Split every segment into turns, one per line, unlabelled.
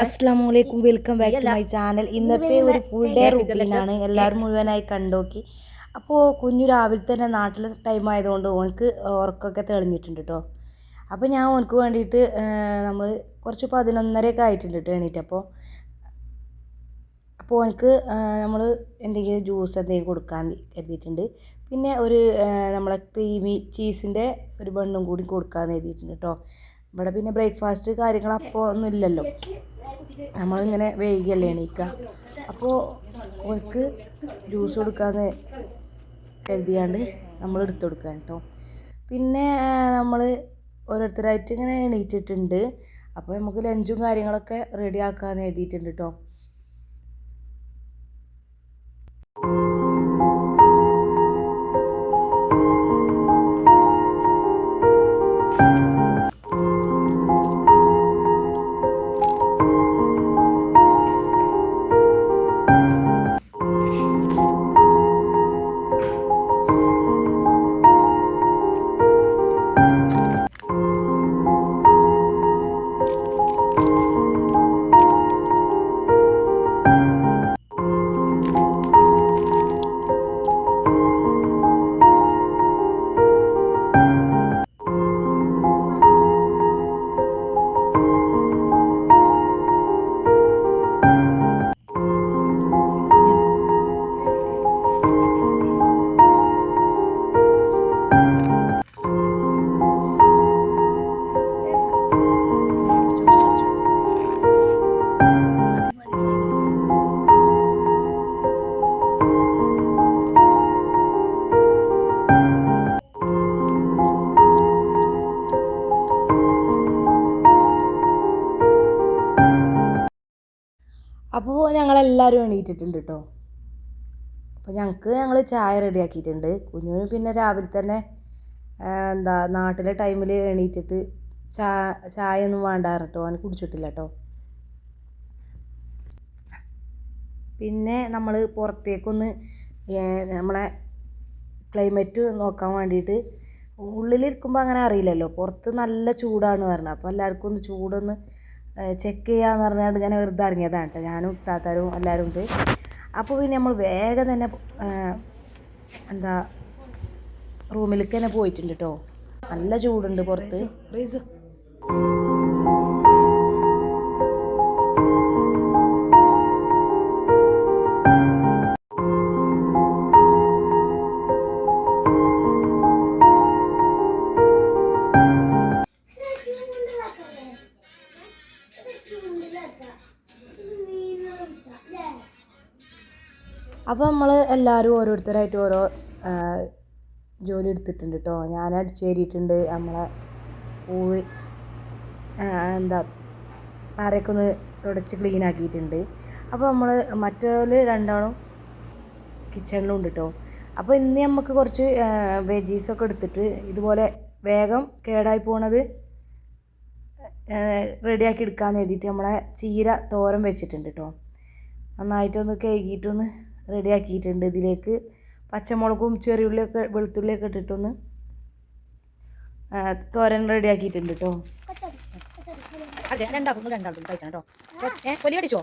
അസ്സലാമലൈക്കും, welcome back to my channel. ഇന്നത്തെ ഒരു ഫുൾ ഡേ റുട്ടീനാണ്. എല്ലാവരും മുഴുവനായി കണ്ടോക്കി. അപ്പോൾ കുഞ്ഞു രാവിലെ തന്നെ നാട്ടിലെ ടൈം ആയതുകൊണ്ട് ഓനക്ക് ഉറക്കമൊക്കെ തെളിഞ്ഞിട്ടുണ്ട് കേട്ടോ. അപ്പോൾ ഞാൻ ഓനക്ക് വേണ്ടിയിട്ട് നമ്മൾ കുറച്ച് 11:30 ആയിട്ടുണ്ട് കേട്ടോ എണീറ്റപ്പോൾ. അപ്പോൾ ഓനക്ക് നമ്മൾ എന്തെങ്കിലും ജ്യൂസ് എന്തെങ്കിലും കൊടുക്കാൻ കരുതിയിട്ടുണ്ട്. പിന്നെ ഒരു നമ്മളെ ക്രീമി ചീസിൻ്റെ ഒരു ബണ്ണും കൂടി കൊടുക്കാമെന്ന് കരുതിയിട്ടുണ്ട് കേട്ടോ. ഇവിടെ പിന്നെ ബ്രേക്ക്ഫാസ്റ്റ് കാര്യങ്ങൾ അപ്പോൾ ഒന്നും ഇല്ലല്ലോ, നമ്മളിങ്ങനെ വൈകിയല്ലേ എണീക്കുക. അപ്പോൾ ഓർക്ക് ജ്യൂസ് കൊടുക്കാമെന്ന് കരുതിയാണ്ട് നമ്മൾ എടുത്തു കൊടുക്കുക കേട്ടോ. പിന്നെ നമ്മൾ ഓരോരുത്തരായിട്ട് ഇങ്ങനെ എണീറ്റിട്ടുണ്ട്. അപ്പോൾ നമുക്ക് ലഞ്ചും കാര്യങ്ങളൊക്കെ റെഡി ആക്കാമെന്ന് എഴുതിയിട്ടുണ്ട് കേട്ടോ. അപ്പോൾ ഞങ്ങളെല്ലാവരും എണീറ്റിട്ടുണ്ട് കേട്ടോ. അപ്പോൾ ഞങ്ങൾ ചായ റെഡിയാക്കിയിട്ടുണ്ട്. കുഞ്ഞുവിന് പിന്നെ രാവിലെ തന്നെ നാട്ടിലെ ടൈമിൽ എണീറ്റിട്ട് ചായ ഒന്നും വേണ്ട കേട്ടോ, അവന് കുടിച്ചിട്ടില്ല കേട്ടോ. പിന്നെ നമ്മൾ പുറത്തേക്കൊന്ന് നമ്മളെ ക്ലൈമറ്റ് നോക്കാൻ വേണ്ടിയിട്ട്, ഉള്ളിലിരിക്കുമ്പോൾ അങ്ങനെ അറിയില്ലല്ലോ, പുറത്ത് നല്ല ചൂടാണ് പറഞ്ഞത്. അപ്പോൾ എല്ലാവർക്കും ഒന്ന് ചൂടൊന്ന് ചെക്ക് ചെയ്യാമെന്ന് പറഞ്ഞാൽ ഇങ്ങനെ വെറുതെ ഇറങ്ങിയതാണ് കേട്ടോ. ഞാനും താത്താരും എല്ലാവരും ഉണ്ട്. അപ്പോൾ പിന്നെ നമ്മൾ വേഗം തന്നെ റൂമിലേക്ക് തന്നെ പോയിട്ടുണ്ട് കേട്ടോ. നല്ല ചൂടുണ്ട് പുറത്ത്. അപ്പോൾ നമ്മൾ എല്ലാവരും ഓരോരുത്തരായിട്ട് ഓരോ ജോലി എടുത്തിട്ടുണ്ട് കേട്ടോ. ഞാൻ അടിച്ചു കയറിയിട്ടുണ്ട്, നമ്മളെ പൂവ് തറയൊക്കെ ഒന്ന് തുടച്ച് ക്ലീൻ ആക്കിയിട്ടുണ്ട്. അപ്പോൾ നമ്മൾ മറ്റൊരു രണ്ടാളും കിച്ചണിലുണ്ട് കേട്ടോ. അപ്പോൾ ഇന്ന് നമുക്ക് കുറച്ച് വെജീസൊക്കെ എടുത്തിട്ട് ഇതുപോലെ വേഗം കേടായി പോണത് റെഡിയാക്കി എടുക്കാമെന്ന് എഴുതിയിട്ട് നമ്മളെ ചീര തോരൻ വെച്ചിട്ടുണ്ട് കേട്ടോ. നന്നായിട്ടൊന്ന് കഴുകിയിട്ടൊന്ന് റെഡിയാക്കിയിട്ടുണ്ട്. ഇതിലേക്ക് പച്ചമുളകും ചെറിയുള്ളിയൊക്കെ വെളുത്തുള്ളിയൊക്കെ ഇട്ടിട്ടൊന്ന് തോരൻ റെഡിയാക്കിയിട്ടുണ്ട് കേട്ടോ. രണ്ടാക്കും കഴിക്കണം കേട്ടോ. പൊലിയടിച്ചോ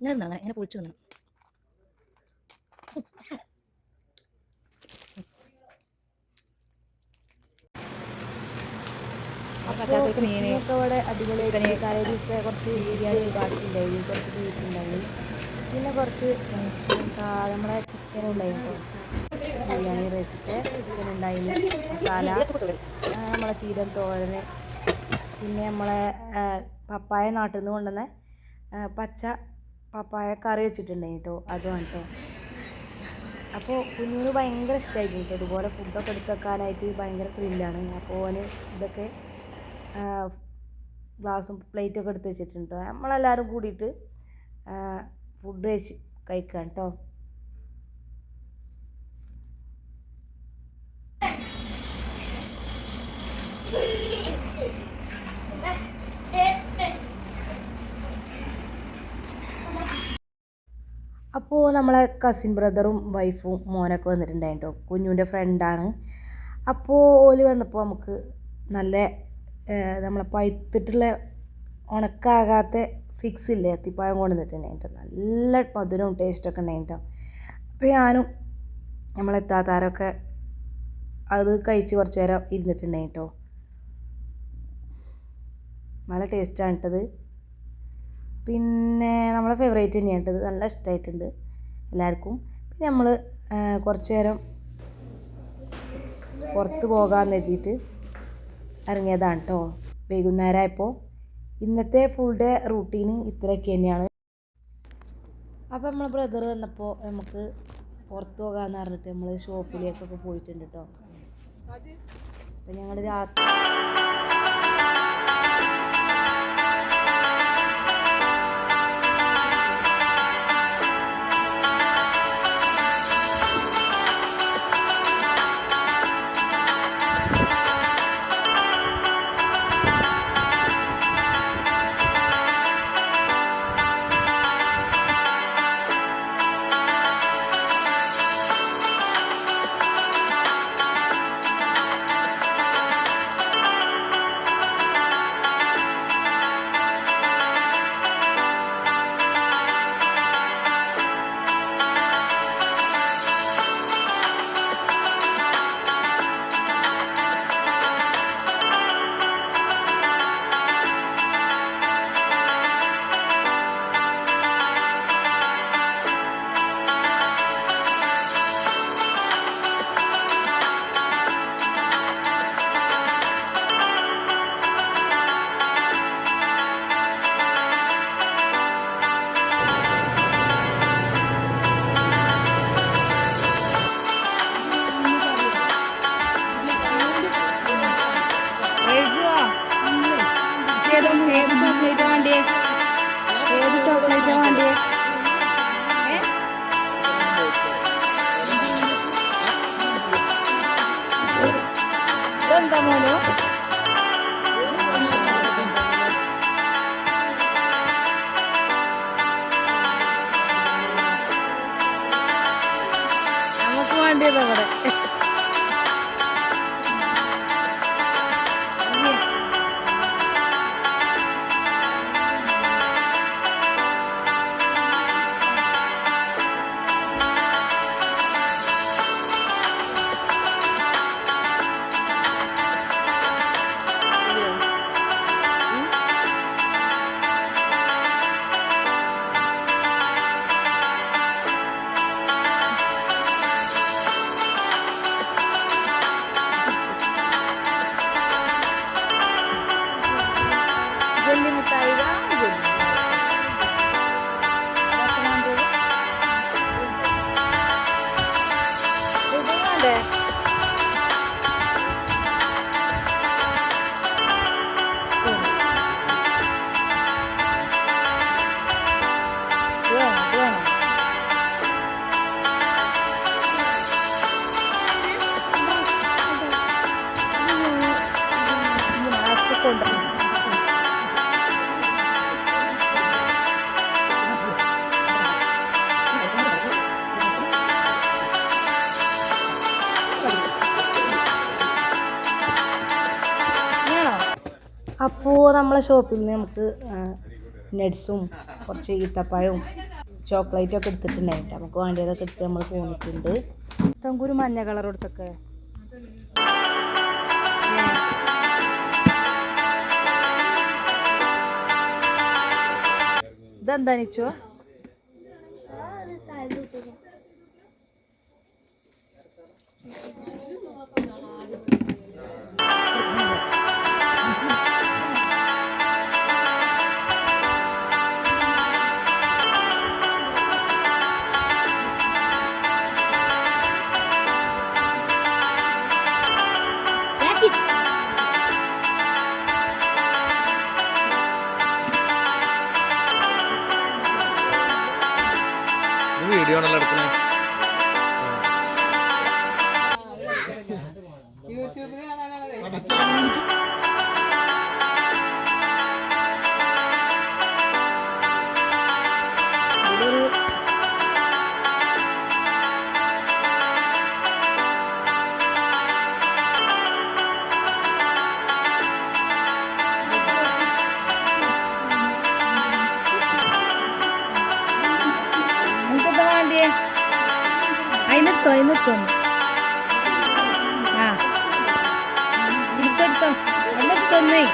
ഇങ്ങനെ പൊളിച്ചു തിന്നണം. മീനൊക്കെ ഇവിടെ അടിപൊളിയായിട്ട് തലേ ദിവസത്തെ കുറച്ച് ബിരിയാണി ബാക്കിയുണ്ടായി, കുറച്ച് ബീഫ് ഉണ്ടായി, പിന്നെ കുറച്ച് നമ്മളെ ചിക്കൻ ഉണ്ടായിരുന്നു കേട്ടോ. ബിരിയാണി റൈസിൻ്റെ ചിക്കൻ ഉണ്ടായിരുന്നു, മസാല, നമ്മളെ ചീരൻ തോരന്, പിന്നെ നമ്മളെ പപ്പായ നാട്ടിൽ നിന്ന് കൊണ്ടുവന്ന പച്ച പപ്പായ കറി വെച്ചിട്ടുണ്ടായിരുന്നു കേട്ടോ. അതുമാണ് കേട്ടോ. അപ്പോൾ കുഞ്ഞിന് ഭയങ്കര ഇഷ്ടമായിരുന്നു കേട്ടോ. ഇതുപോലെ ഫുഡൊക്കെ എടുത്ത് വെക്കാനായിട്ട് ഭയങ്കര ത്രില്ലാണ്. അപ്പോൾ ഓന് ഇതൊക്കെ ഗ്ലാസും പ്ലേറ്റൊക്കെ എടുത്ത് വെച്ചിട്ടുണ്ട്. നമ്മളെല്ലാവരും കൂടിയിട്ട് ഫുഡ് കഴിക്കാം കേട്ടോ. അപ്പോൾ നമ്മളെ കസിൻ ബ്രദറും വൈഫും മോനൊക്കെ വന്നിട്ടുണ്ടായിട്ടോ. കുഞ്ഞുവിൻ്റെ ഫ്രണ്ടാണ്. അപ്പോൾ ഓല് വന്നപ്പോൾ നമുക്ക് നല്ല നമ്മളെ പഴുത്തിട്ടുള്ള ഉണക്കാകാത്ത ഫിക്സ് ഇല്ലേ അത്തിപ്പഴം കൊണ്ടുവന്നിട്ടുണ്ടായിട്ടോ. നല്ല മധുരവും ടേസ്റ്റൊക്കെ ഉണ്ടായിട്ടോ. അപ്പോൾ ഞാനും നമ്മളെ താത്താരൊക്കെ അത് കഴിച്ച് കുറച്ച് നേരം ഇരുന്നിട്ടുണ്ടായിട്ടോ. നല്ല ടേസ്റ്റാണ് കേട്ടത്. പിന്നെ നമ്മളെ ഫേവറേറ്റ് തന്നെയാണ് കേട്ടത്. നല്ല ഇഷ്ടമായിട്ടുണ്ട് എല്ലാവർക്കും. പിന്നെ നമ്മൾ കുറച്ച് നേരം പുറത്ത് പോകാമെന്ന് എഴുതിയിട്ട് ഇറങ്ങിയതാണ് കേട്ടോ. വൈകുന്നേരമായപ്പോൾ ഇന്നത്തെ ഫുൾ ഡേ റൂട്ടീന് ഇത്രയൊക്കെ തന്നെയാണ്. അപ്പോൾ നമ്മളെ ബ്രദർ വന്നപ്പോൾ നമുക്ക് പുറത്ത് പോകാമെന്ന് പറഞ്ഞിട്ട് നമ്മൾ ഷോപ്പിലേക്കൊക്കെ പോയിട്ടുണ്ട് കേട്ടോ. അപ്പം ഞങ്ങൾ രാത്രി എന്താ മോനോ നമുക്ക് വേണ്ടിയതാ ഇവിടെ. അപ്പോൾ നമ്മളെ ഷോപ്പിൽ നിന്ന് നമുക്ക് നട്ട്സും കുറച്ച് ഈത്തപ്പഴവും ചോക്ലേറ്റൊക്കെ എടുത്തിട്ടുണ്ടായിട്ട് നമുക്ക് വേണ്ടിയതൊക്കെ എടുത്ത് നമ്മൾ പോന്നിട്ടുണ്ട്. നമുക്കൊരു മഞ്ഞ കളർ എടുത്തൊക്കെ ഇതെന്താ നിച്ചോ? അതിനെടുത്തോ ആ എടുത്തെടുത്തോ അതെടുത്തോന്നേ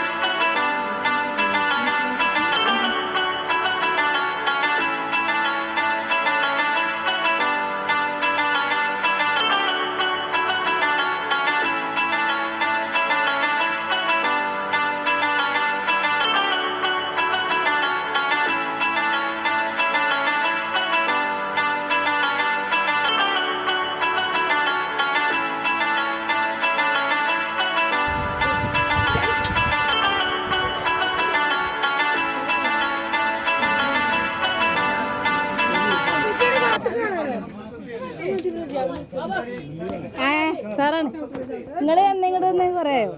സാറാണ് നിങ്ങൾ എന്നിങ്ങോട്ട് ഒന്ന് പറയായോ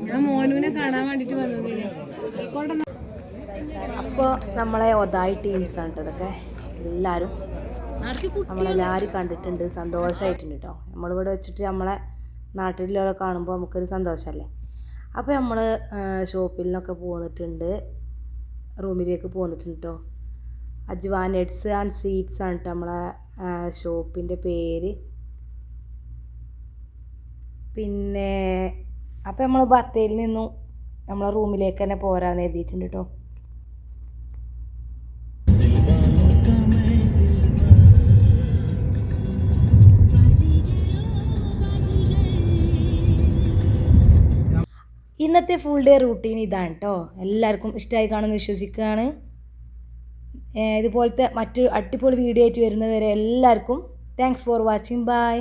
ഞാൻ മോനുവിനെ കാണാൻ വേണ്ടിട്ട് വന്നതിന്
അപ്പോൾ നമ്മളെ ഒതായി ടീംസാണ് കേട്ടോ ഇതൊക്കെ എല്ലാവരും നമ്മളെല്ലാവരും കണ്ടിട്ടുണ്ട് സന്തോഷമായിട്ടുണ്ട് കേട്ടോ നമ്മളിവിടെ വെച്ചിട്ട് നമ്മളെ നാട്ടിലുള്ള കാണുമ്പോൾ നമുക്കൊരു സന്തോഷമല്ലേ അപ്പോൾ നമ്മൾ ഷോപ്പിൽ നിന്നൊക്കെ പോന്നിട്ടുണ്ട് റൂമിലേക്ക് പോന്നിട്ടുണ്ട് കേട്ടോ അജ്വാ നട്ട്സ് ആൻഡ് സ്വീറ്റ്സ് ആണ് കേട്ടോ നമ്മളെ ഷോപ്പിൻ്റെ പേര് പിന്നെ അപ്പോൾ നമ്മൾ ബത്തേരിയിൽ നിന്നും നമ്മളെ റൂമിലേക്ക് തന്നെ പോരാന്ന് എഴുതിയിട്ടുണ്ട് കേട്ടോ ഇന്നത്തെ ഫുൾ ഡേ റൂട്ടീൻ ഇതാണ് കേട്ടോ എല്ലാവർക്കും ഇഷ്ടമായി കാണുമെന്ന് വിശ്വസിക്കുകയാണ് ഇതുപോലത്തെ മറ്റൊരു അടിപൊളി വീഡിയോ ആയിട്ട് വരുന്നവരെ എല്ലാവർക്കും താങ്ക്സ് ഫോർ വാച്ചിങ് ബൈ